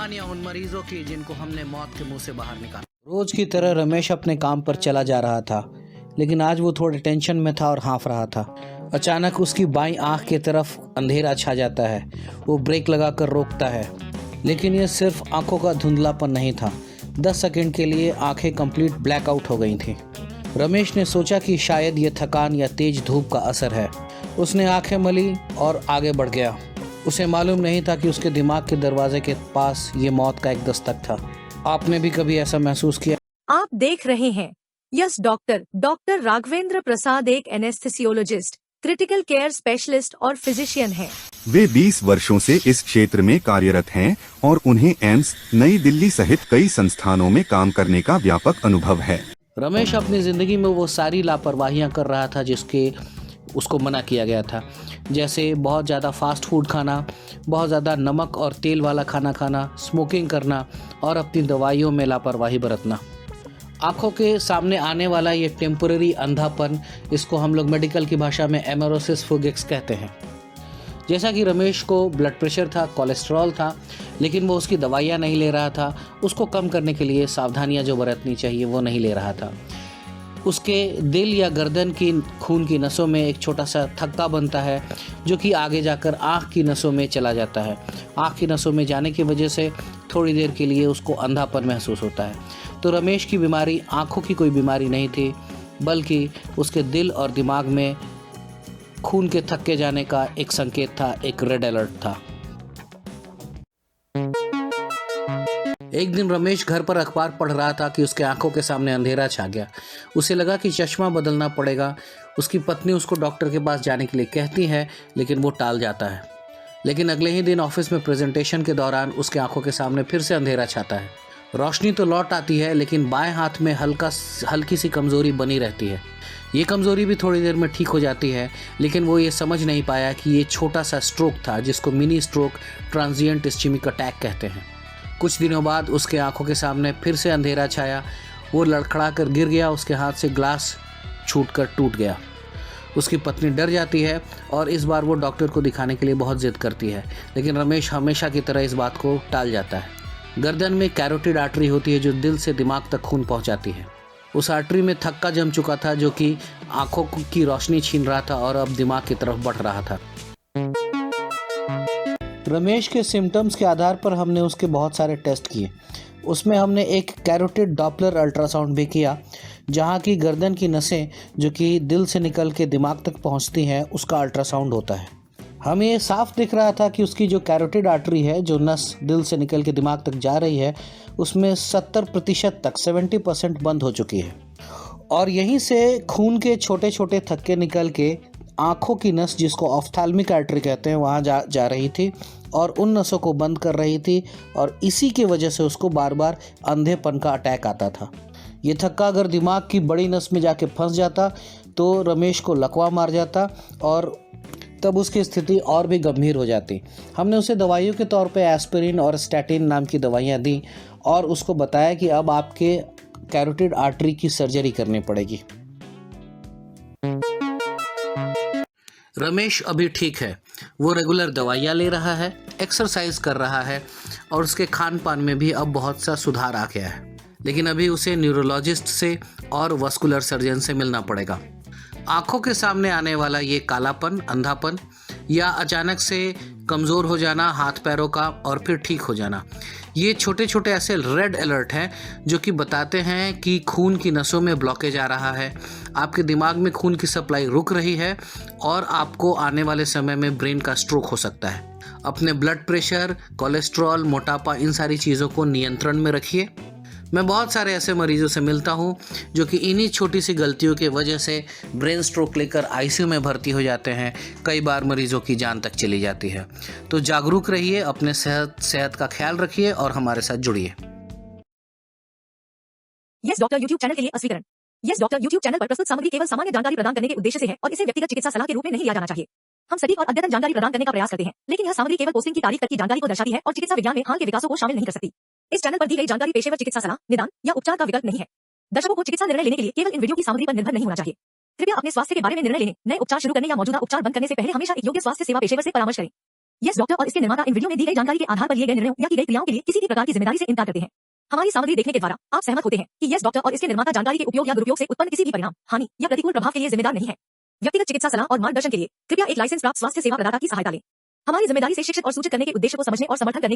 कहानियां उन मरीजों की जिनको हमने मौत के मुंह से बाहर निकाला। रोज की तरह रमेश अपने काम पर चला जा रहा था, लेकिन आज वो थोड़े टेंशन में था और हाँफ रहा था। अचानक उसकी बाईं आंख की तरफ अंधेरा छा जाता है। वो ब्रेक लगाकर रोकता है, लेकिन ये सिर्फ आंखों का धुंधलापन नहीं था। 10 सेकंड के लिए आंखें कंप्लीट ब्लैकआउट हो गई थीं। रमेश ने सोचा कि शायद ये थकान या तेज धूप का असर है। उसने आंखें मली और आगे बढ़ गया। उसे मालूम नहीं था कि उसके दिमाग के दरवाजे के पास ये मौत का एक दस्तक था। आपने भी कभी ऐसा महसूस किया? आप देख रहे हैं यस डॉक्टर। डॉक्टर राघवेंद्र प्रसाद एक एनेस्थेसियोलॉजिस्ट, क्रिटिकल केयर स्पेशलिस्ट और फिजिशियन हैं। वे 20 वर्षों से इस क्षेत्र में कार्यरत हैं और उन्हें एम्स नई दिल्ली सहित कई संस्थानों में काम करने का व्यापक अनुभव है। रमेश अपनी जिंदगी में वो सारी लापरवाहियां कर रहा था जिसके उसको मना किया गया था, जैसे बहुत ज़्यादा फास्ट फूड खाना, बहुत ज़्यादा नमक और तेल वाला खाना खाना, स्मोकिंग करना और अपनी दवाइयों में लापरवाही बरतना। आँखों के सामने आने वाला ये टेम्पररी अंधापन, इसको हम लोग मेडिकल की भाषा में एमेरोसिस फुगिक्स कहते हैं। जैसा कि रमेश को ब्लड प्रेशर था, कोलेस्ट्रॉल था, लेकिन वो उसकी दवाइयाँ नहीं ले रहा था। उसको कम करने के लिए सावधानियाँ जो बरतनी चाहिए वो नहीं ले रहा था। उसके दिल या गर्दन की खून की नसों में एक छोटा सा थक्का बनता है, जो कि आगे जाकर आँख की नसों में चला जाता है। आँख की नसों में जाने की वजह से थोड़ी देर के लिए उसको अंधापन महसूस होता है। तो रमेश की बीमारी आँखों की कोई बीमारी नहीं थी, बल्कि उसके दिल और दिमाग में खून के थक्के जाने का एक संकेत था, एक रेड अलर्ट था। एक दिन रमेश घर पर अखबार पढ़ रहा था कि उसके आंखों के सामने अंधेरा छा गया। उसे लगा कि चश्मा बदलना पड़ेगा। उसकी पत्नी उसको डॉक्टर के पास जाने के लिए कहती है, लेकिन वो टाल जाता है। लेकिन अगले ही दिन ऑफिस में प्रेजेंटेशन के दौरान उसके आंखों के सामने फिर से अंधेरा छाता है। रोशनी तो लौट आती है, लेकिन बाएं हाथ में हल्की सी कमजोरी बनी रहती है। ये कमजोरी भी थोड़ी देर में ठीक हो जाती है, लेकिन वो ये समझ नहीं पाया कि ये छोटा सा स्ट्रोक था, जिसको mini stroke, transient ischaemic attack कहते हैं। कुछ दिनों बाद उसके आंखों के सामने फिर से अंधेरा छाया। वो लड़खड़ा कर गिर गया। उसके हाथ से ग्लास छूटकर टूट गया। उसकी पत्नी डर जाती है और इस बार वो डॉक्टर को दिखाने के लिए बहुत जिद करती है, लेकिन रमेश हमेशा की तरह इस बात को टाल जाता है। गर्दन में कैरोटिड आर्टरी होती है जो दिल से दिमाग तक खून पहुंचाती है। उस आर्टरी में थक्का जम चुका था, जो कि आंखों की रोशनी छीन रहा था और अब दिमाग की तरफ बढ़ रहा था। रमेश के सिम्टम्स के आधार पर हमने उसके बहुत सारे टेस्ट किए। उसमें हमने एक कैरोटिड डॉपलर अल्ट्रासाउंड भी किया, जहां की गर्दन की नसें जो कि दिल से निकल के दिमाग तक पहुंचती हैं, उसका अल्ट्रासाउंड होता है। हमें ये साफ दिख रहा था कि उसकी जो कैरोटिड आर्टरी है, जो नस दिल से निकल के दिमाग तक जा रही है, उसमें 70% तक 70% बंद हो चुकी है। और यहीं से खून के छोटे छोटे थक्के निकल के आँखों की नस, जिसको ऑफ्थाल्मिक आर्टरी कहते हैं, वहाँ जा रही थी और उन नसों को बंद कर रही थी, और इसी की वजह से उसको बार बार अंधेपन का अटैक आता था। ये थक्का अगर दिमाग की बड़ी नस में जाके फंस जाता तो रमेश को लकवा मार जाता और तब उसकी स्थिति और भी गंभीर हो जाती। हमने उसे दवाइयों के तौर पे एस्पिरिन और स्टैटिन नाम की दवाइयाँ दी और उसको बताया कि अब आपके कैरोटिड आर्टरी की सर्जरी करनी पड़ेगी। रमेश अभी ठीक है। वो रेगुलर दवाइयाँ ले रहा है, एक्सरसाइज कर रहा है और उसके खान पान में भी अब बहुत सा सुधार आ गया है। लेकिन अभी उसे न्यूरोलॉजिस्ट से और वस्कुलर सर्जन से मिलना पड़ेगा। आंखों के सामने आने वाला ये कालापन, अंधापन या अचानक से कमज़ोर हो जाना हाथ पैरों का और फिर ठीक हो जाना, ये छोटे छोटे ऐसे रेड अलर्ट हैं जो कि बताते हैं कि खून की नसों में ब्लॉकेज आ रहा है, आपके दिमाग में खून की सप्लाई रुक रही है और आपको आने वाले समय में ब्रेन का स्ट्रोक हो सकता है। अपने ब्लड प्रेशर, कोलेस्ट्रॉल, मोटापा, इन सारी चीज़ों को नियंत्रण में रखिए। मैं बहुत सारे ऐसे मरीजों से मिलता हूँ जो कि इन्हीं छोटी सी गलतियों की वजह से ब्रेन स्ट्रोक लेकर आईसीयू में भर्ती हो जाते हैं। कई बार मरीजों की जान तक चली जाती है। तो जागरूक रहिए, अपने सेहत का ख्याल रखिए और हमारे साथ जुड़िए। यस डॉक्टर यूट्यूब चैनल के लिए अस्वीकरण। यस डॉक्टर यूट्यूब चैनल पर प्रस्तुत सामग्री केवल सामान्य जानकारी प्रदान करने के उद्देश्य से है और इसे व्यक्तिगत चिकित्सा सलाह के रूप में नहीं लिया जाना चाहिए। हम सटीक और अद्यतन जानकारी प्रदान करने का प्रयास करते हैं, लेकिन यह सामग्री केवल पोस्टिंग की तारीख तक की जानकारी को दर्शाती है और चिकित्सा विज्ञान में हाल के विकासों को शामिल नहीं कर सकती। इस चैनल पर दी गई जानकारी पेशेवर चिकित्सा सलाह, निदान या उपचार का विकल्प नहीं है। दर्शकों को चिकित्सा निर्णय लेने के लिए केवल इन वीडियो की सामग्री पर निर्भर नहीं होना चाहिए। कृपया अपने स्वास्थ्य के बारे में निर्णय लेने, नए उपचार शुरू करने या मौजूदा उपचार बंद करने से पहले हमेशा एक योग्य स्वास्थ्य सेवा पेशेवर से परामर्श करें। यस डॉक्टर और इसके निर्माता इन वीडियो में दी गई जानकारी के आधार पर लिए गए निर्णयों या की गई क्रियाओं के लिए किसी भी प्रकार की जिम्मेदारी से इनकार करते हैं। हमारी सामग्री देखने के द्वारा आप सहमत होते हैं कि यस डॉक्टर और इसके निर्माता जानकारी के उपयोग या दुरुपयोग से उत्पन्न किसी भी परिणाम, हानि या प्रतिकूल प्रभाव के लिए जिम्मेदार नहीं है। व्यक्तिगत चिकित्सा सलाह और मार्गदर्शन के लिए कृपया एक लाइसेंस प्राप्त स्वास्थ्य सेवा प्रदाता की सहायता लें। हमारी जिम्मेदारी से शिक्षित और सूचित करने के उद्देश्य को समझने और समर्थन करने